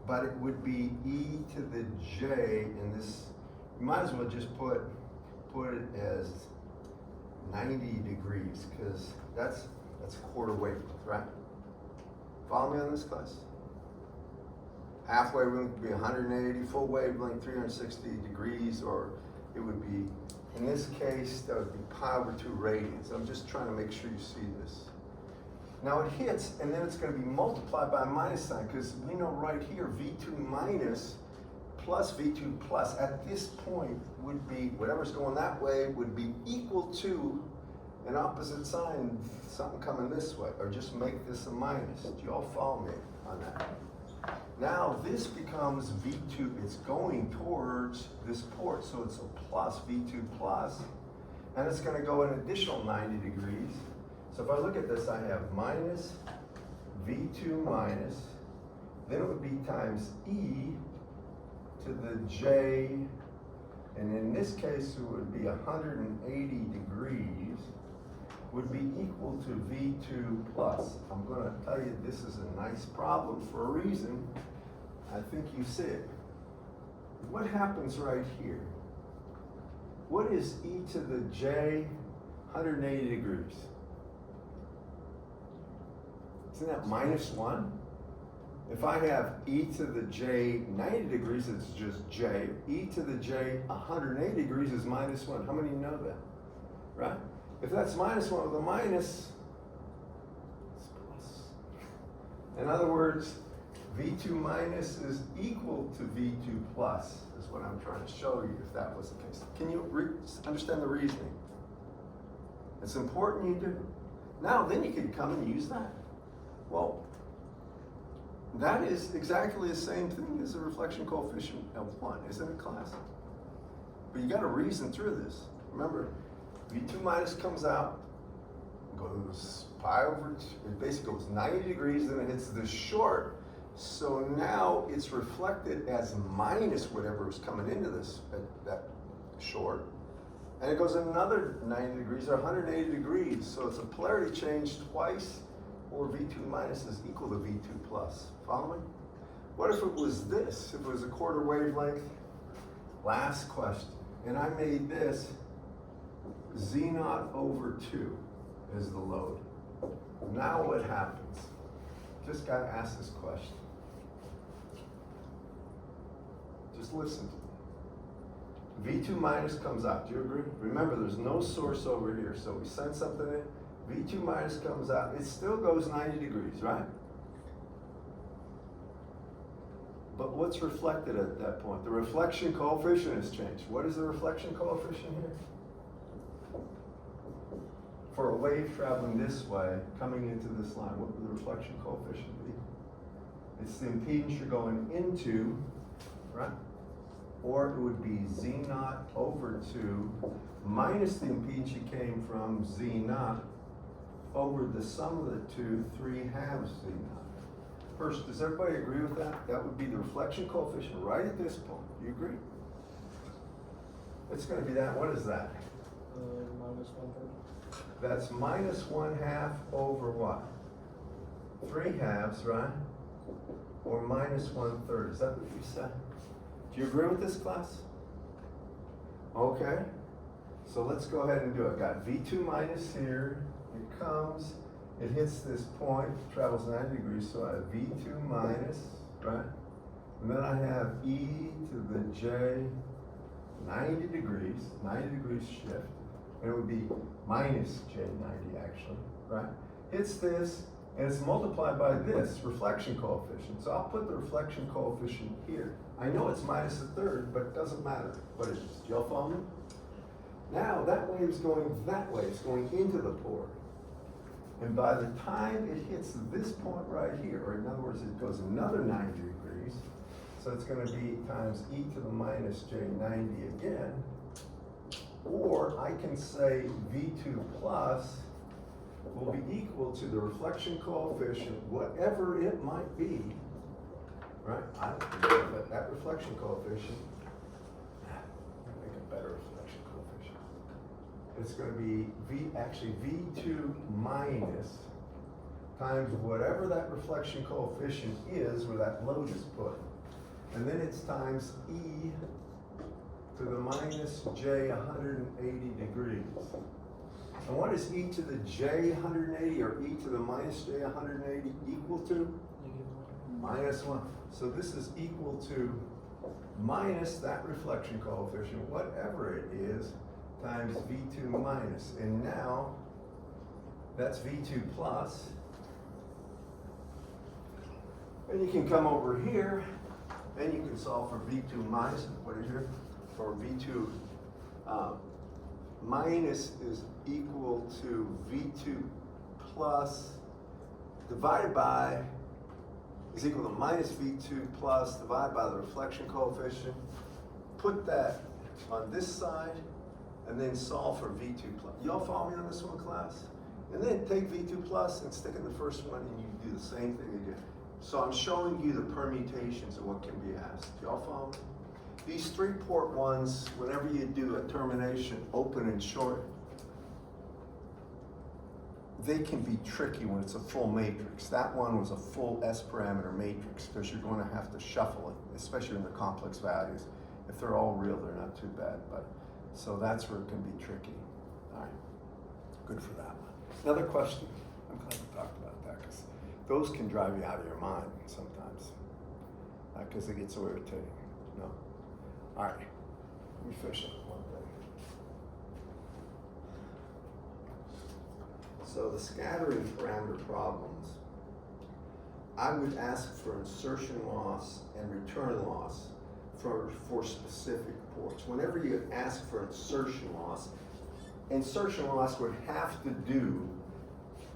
but it would be e to the j in this. You might as well just put it as 90 degrees, because that's quarter wavelength, right? Follow me on this, class? Half wavelength would be 180, full wavelength 360 degrees, or it would be, in this case, that would be pi over 2 radians. I'm just trying to make sure you see this. Now it hits, and then it's going to be multiplied by a minus sign, because we know right here, V2 minus plus V2 plus at this point would be, whatever's going that way would be equal to an opposite sign, something coming this way, or just make this a minus. Do you all follow me on that? Now this becomes V2, it's going towards this port, so it's a plus, V2 plus, and it's going to go an additional 90 degrees. So if I look at this, I have minus V2 minus, then it would be times E to the J, and in this case it would be 180 degrees, would be equal to V2 plus. I'm going to tell you this is a nice problem for a reason. I think you see it. What happens right here? What is E to the J 180 degrees? Isn't that minus 1? If I have E to the J 90 degrees, it's just J. E to the J 180 degrees is minus 1. How many know that? Right? If that's minus 1 with a minus, it's plus. In other words, V2 minus is equal to V2 plus, is what I'm trying to show you if that was the case. Can you understand the reasoning? It's important you do. Now, then you can come and use that. Well, that is exactly the same thing as a reflection coefficient of 1, isn't it, class? But you got to reason through this. Remember, V2 minus comes out, goes pi over, it basically goes 90 degrees, then it hits this short. So now it's reflected as minus whatever was coming into this, that short. And it goes another 90 degrees or 180 degrees. So it's a polarity change twice, or V2 minus is equal to V2 plus. Follow me? What if it was this? If it was a quarter wavelength? Last question. And I made this Z naught over 2 is the load. Now what happens? Just got to ask this question. Just listen to me. V2 minus comes out. Do you agree? Remember, there's no source over here. So we send something in. V2 minus comes out. It still goes 90 degrees, right? But what's reflected at that point? The reflection coefficient has changed. What is the reflection coefficient here? For a wave traveling this way, coming into this line, what would the reflection coefficient be? It's the impedance you're going into, right? Or it would be Z naught over 2 minus the impedance you came from, Z naught, over the sum of the two, 3/2 Z naught. First, does everybody agree with that? That would be the reflection coefficient right at this point. Do you agree? It's going to be that. What is that? Minus 1/3. That's minus 1/2 over what? 3/2, right? Or minus 1/3. Is that what you said? Do you agree with this, class? Okay. So let's go ahead and do it. Got V2 minus here. It comes, it hits this point, travels 90 degrees, so I have V2 minus, right? And then I have E to the J 90 degrees shift. And it would be minus J90 actually, right? Hits this, and it's multiplied by this reflection coefficient. So I'll put the reflection coefficient here. I know it's minus a third, but it doesn't matter what it is. Do y'all follow me? Now that wave's going that way, it's going into the pore. And by the time it hits this point right here, or in other words, it goes another 90 degrees, so it's gonna be times e to the minus j 90 again, or I can say V2 plus will be equal to the reflection coefficient, whatever it might be, right? I don't know, but that reflection coefficient, make a better reflection coefficient. It's gonna be V2 minus times whatever that reflection coefficient is where that load is put. And then it's times E to the minus J 180 degrees. And what is E to the J 180 or E to the minus J 180 equal to? Minus 1. So this is equal to minus that reflection coefficient, whatever it is, times V2 minus. And now that's V2 plus. And you can come over here and you can solve for V2 minus, what is here? For V2 minus is equal to V2 plus divided by is equal to minus V2 plus divided by the reflection coefficient. Put that on this side and then solve for V2 plus. Y'all follow me on this one, class? And then take V2 plus and stick in the first one and you do the same thing again. So I'm showing you the permutations of what can be asked. Y'all follow me? These 3-port ones, whenever you do a termination, open and short, they can be tricky when it's a full matrix. That one was a full S parameter matrix because you're going to have to shuffle it, especially in the complex values. If they're all real, they're not too bad, but so that's where it can be tricky. All right, good for that one. Another question. I'm glad we talked about that because those can drive you out of your mind sometimes because it gets so irritating. No. All right, let me finish up one thing. So the scattering parameter problems, I would ask for insertion loss and return loss for specific ports. Whenever you ask for insertion loss would have to do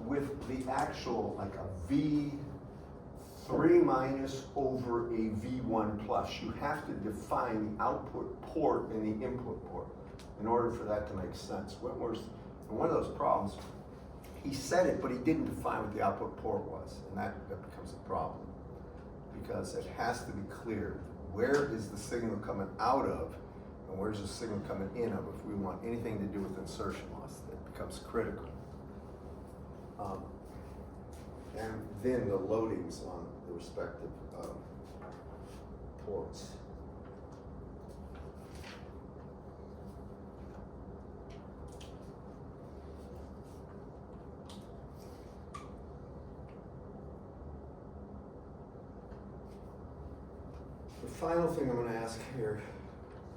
with the actual, like a V3 minus over a V1 plus. You have to define the output port and the input port in order for that to make sense. Wentworth, in one of those problems, he said it, but he didn't define what the output port was, and that becomes a problem because it has to be clear where is the signal coming out of and where's the signal coming in of if we want anything to do with insertion loss. That becomes critical. And then the loadings on the respective ports. The final thing I'm going to ask here,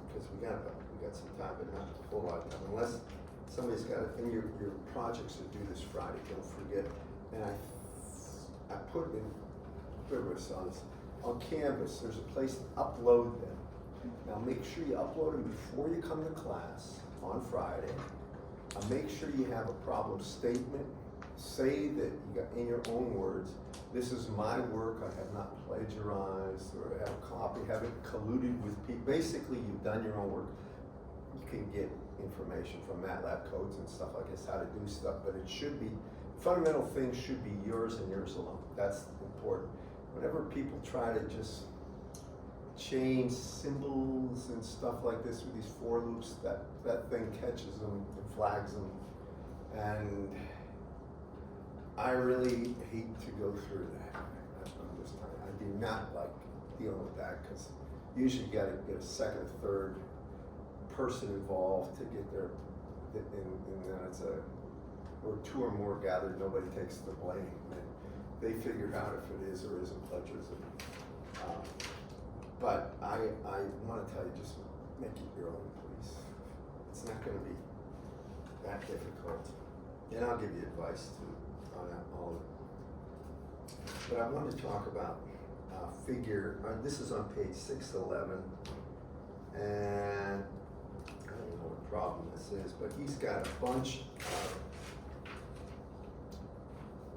because we got some time, but not a whole lot of time, unless somebody's got it in your projects are due this Friday. Don't forget. And I put in, whoever saw this, on Canvas. There's a place to upload them. Now make sure you upload them before you come to class on Friday. Make sure you have a problem statement. Say that you got in your own words. This is my work. I have not plagiarized or have a copy. Haven't colluded with people. Basically, you've done your own work. You can get information from MATLAB codes and stuff like this, how to do stuff, but it should be, fundamental things should be yours and yours alone. That's important. Whenever people try to just change symbols and stuff like this with these for loops, that thing catches them and flags them. And I really hate to go through that. I do not like dealing with that because usually you gotta get a second or third person involved to get there, and then it's or two or more gathered, nobody takes the blame. And they figure out if it is or isn't plagiarism. But I want to tell you, just make it your own, please. It's not going to be that difficult. And I'll give you advice too on all of it. But I want to talk about this is on page 611, and I don't know what problem this is, but he's got a bunch of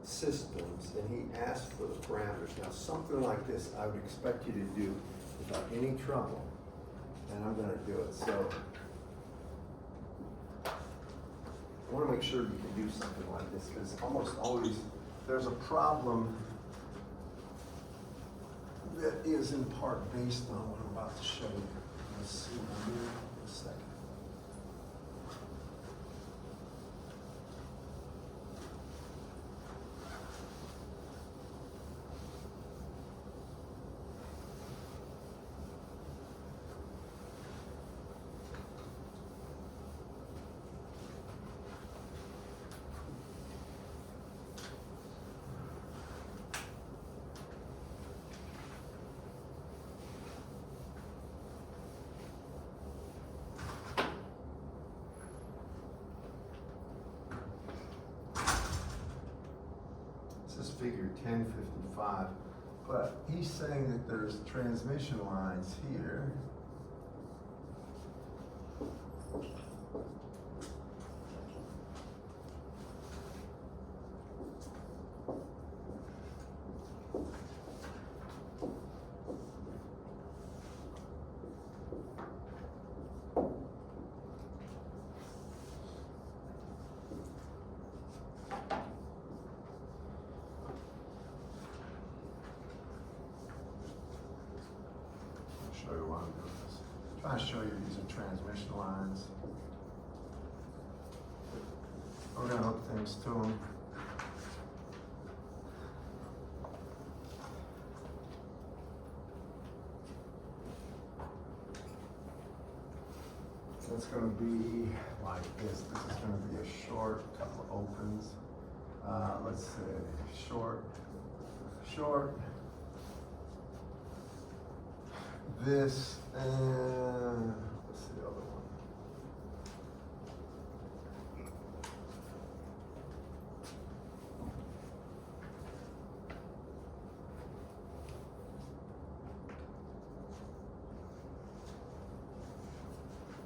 systems, and he asked for the parameters. Now, something like this, I would expect you to do without any trouble, and I'm gonna do it. So, I wanna make sure you can do something like this, because almost always there's a problem that is in part based on what I'm about to show you. Let's see here in a second. This is figure 1055, but he's saying that there's transmission lines here. Show you why I'm doing this. Trying to show you these are transmission lines. We're gonna hook things to them. So it's gonna be like this. This is gonna be a short, couple of opens. Let's say short, short. This and what's the other one?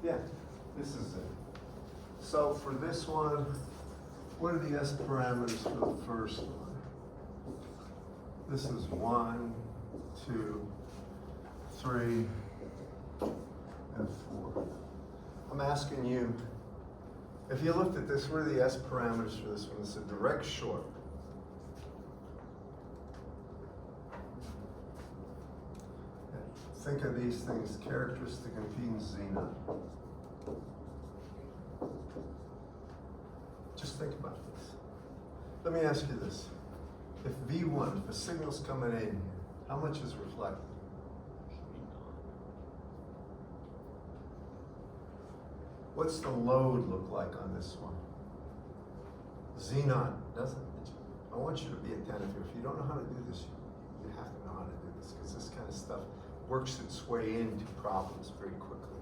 Yeah, this is it. So for this one, what are the S parameters for the first one? This is 1, 2, 3, and 4. I'm asking you, if you looked at this, what are the S parameters for this one? It's a direct short. Think of these things, characteristic impedance Z0. Just think about this. Let me ask you this. If V1, if a signal's coming in here, how much is reflected? What's the load look like on this one? Z0, doesn't it? I want you to be attentive here. If you don't know how to do this, you have to know how to do this, because this kind of stuff works its way into problems very quickly.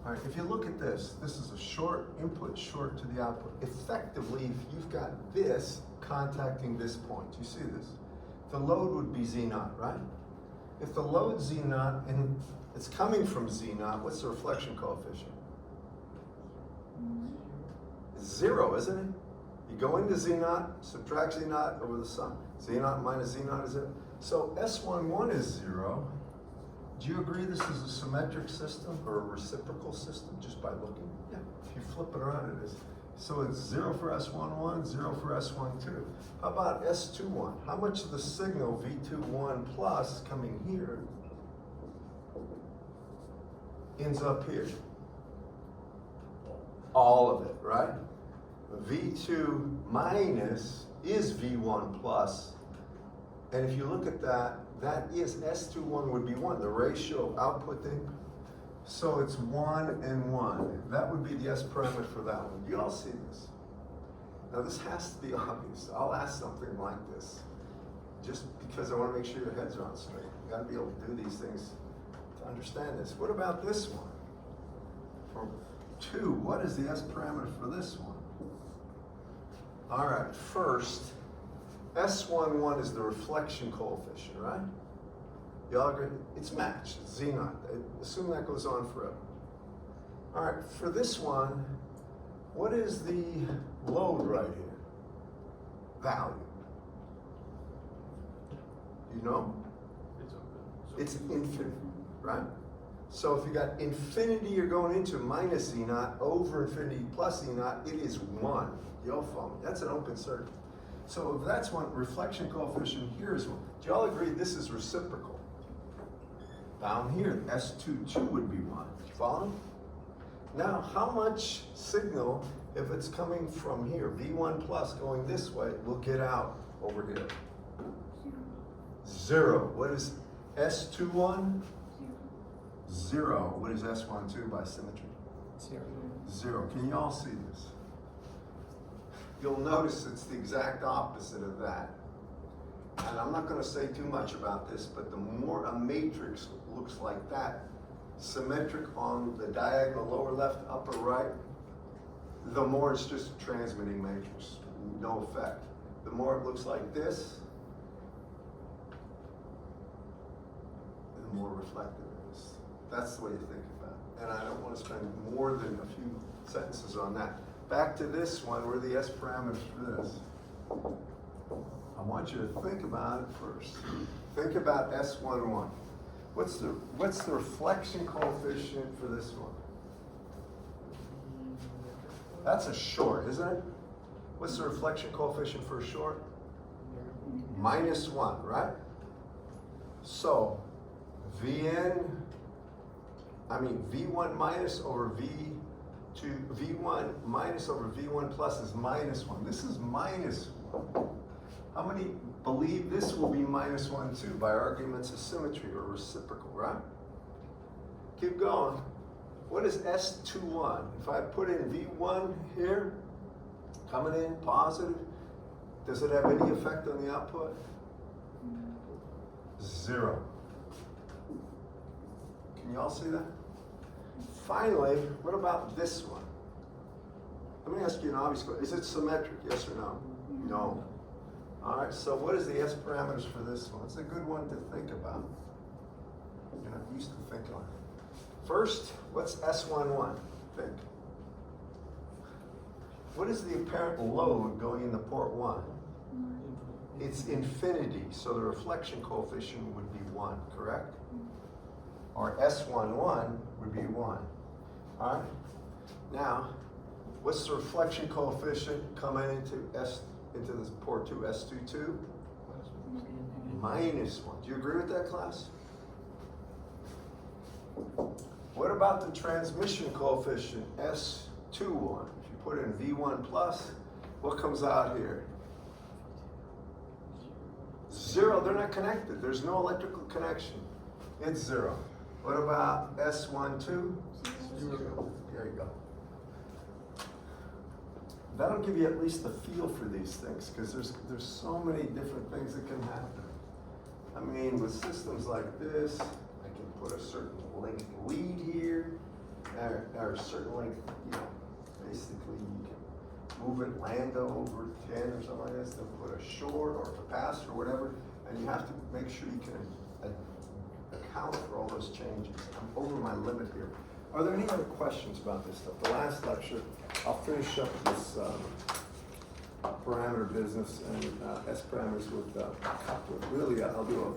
All right, if you look at this, this is a short input, short to the output. Effectively, if you've got this contacting this point, you see this? The load would be Z0, right? If the load's Z0 and it's coming from Z0, what's the reflection coefficient? It's 0, isn't it? You go into Z0, subtract Z0 over the sum. Z0 minus Z0 is 0. So S11 is 0. Do you agree this is a symmetric system or a reciprocal system just by looking? Yeah. If you flip it around, it is. So it's 0 for S11, 0 for S12. How about S21? How much of the signal V21 plus coming here ends up here? All of it, right? V2 minus is V1 plus. And if you look at that, that is S21 would be 1, the ratio of output to input. So it's 1 and 1. That would be the S parameter for that one. You all see this? Now this has to be obvious. I'll ask something like this, just because I want to make sure your heads are on straight. You got to be able to do these things to understand this. What about this one? For 2, what is the S parameter for this one? All right, first, S11 is the reflection coefficient, right? Y'all agree? It's matched, it's Z naught. Assume that goes on forever. All right, for this one, what is the load right here? Value. You know? It's open. It's infinite, right? So if you got infinity you're going into minus Z naught over infinity plus Z naught, it is 1. You'll follow me. That's an open circuit. So if that's one, reflection coefficient here is 1. Do y'all agree this is reciprocal? Down here, S22 would be 1. Follow me? Now, how much signal, if it's coming from here, V1 plus going this way, will get out over here? 0. What is S21? 0. What is S12 by symmetry? 0. 0. Can you all see this? You'll notice it's the exact opposite of that. And I'm not going to say too much about this, but the more a matrix looks like that, symmetric on the diagonal lower left, upper right, the more it's just a transmitting matrix, no effect. The more it looks like this, the more reflective it is. That's the way to think about it. And I don't want to spend more than a few sentences on that. Back to this one, where are the S parameters for this? I want you to think about it first. Think about S11. What's the reflection coefficient for this one? That's a short, isn't it? What's the reflection coefficient for a short? -1, right? So V1 minus over V1 minus over V1 plus is -1. This is -1. How many believe this will be -1 too by arguments of symmetry or reciprocal, right? Keep going. What is S21? If I put in V1 here, coming in positive, does it have any effect on the output? 0. Can you all see that? Finally, what about this one? Let me ask you an obvious question. Is it symmetric, yes or no? No. All right, so what is the S parameters for this one? It's a good one to think about. You're not used to thinking on it. First, what's S11? Think. What is the apparent load going into port 1? It's infinity, so the reflection coefficient would be 1, correct? Or S11 would be 1. All right? Now, what's the reflection coefficient coming into this port 2, S22? -1. Do you agree with that, class? What about the transmission coefficient, S21? If you put in V1 plus, what comes out here? 0. They're not connected. There's no electrical connection. It's 0. What about S12? 0. There you go. That'll give you at least a feel for these things, because there's so many different things that can happen. I mean, with systems like this, I can put a certain length lead here, or a certain length, basically you can move it lambda over 10 or something like this, then put a short or a capacitor or whatever, and you have to make sure you can account for all those changes. I'm over my limit here. Are there any other questions about this stuff? The last lecture, I'll finish up this parameter business and S parameters with coupler. Really, I'll do a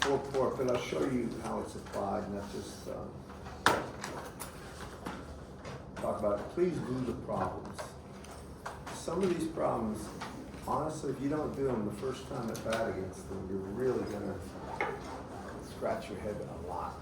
full report, but I'll show you how it's applied, not just talk about it. Please do the problems. Some of these problems, honestly, if you don't do them the first time at bat against them, you're really gonna scratch your head a lot.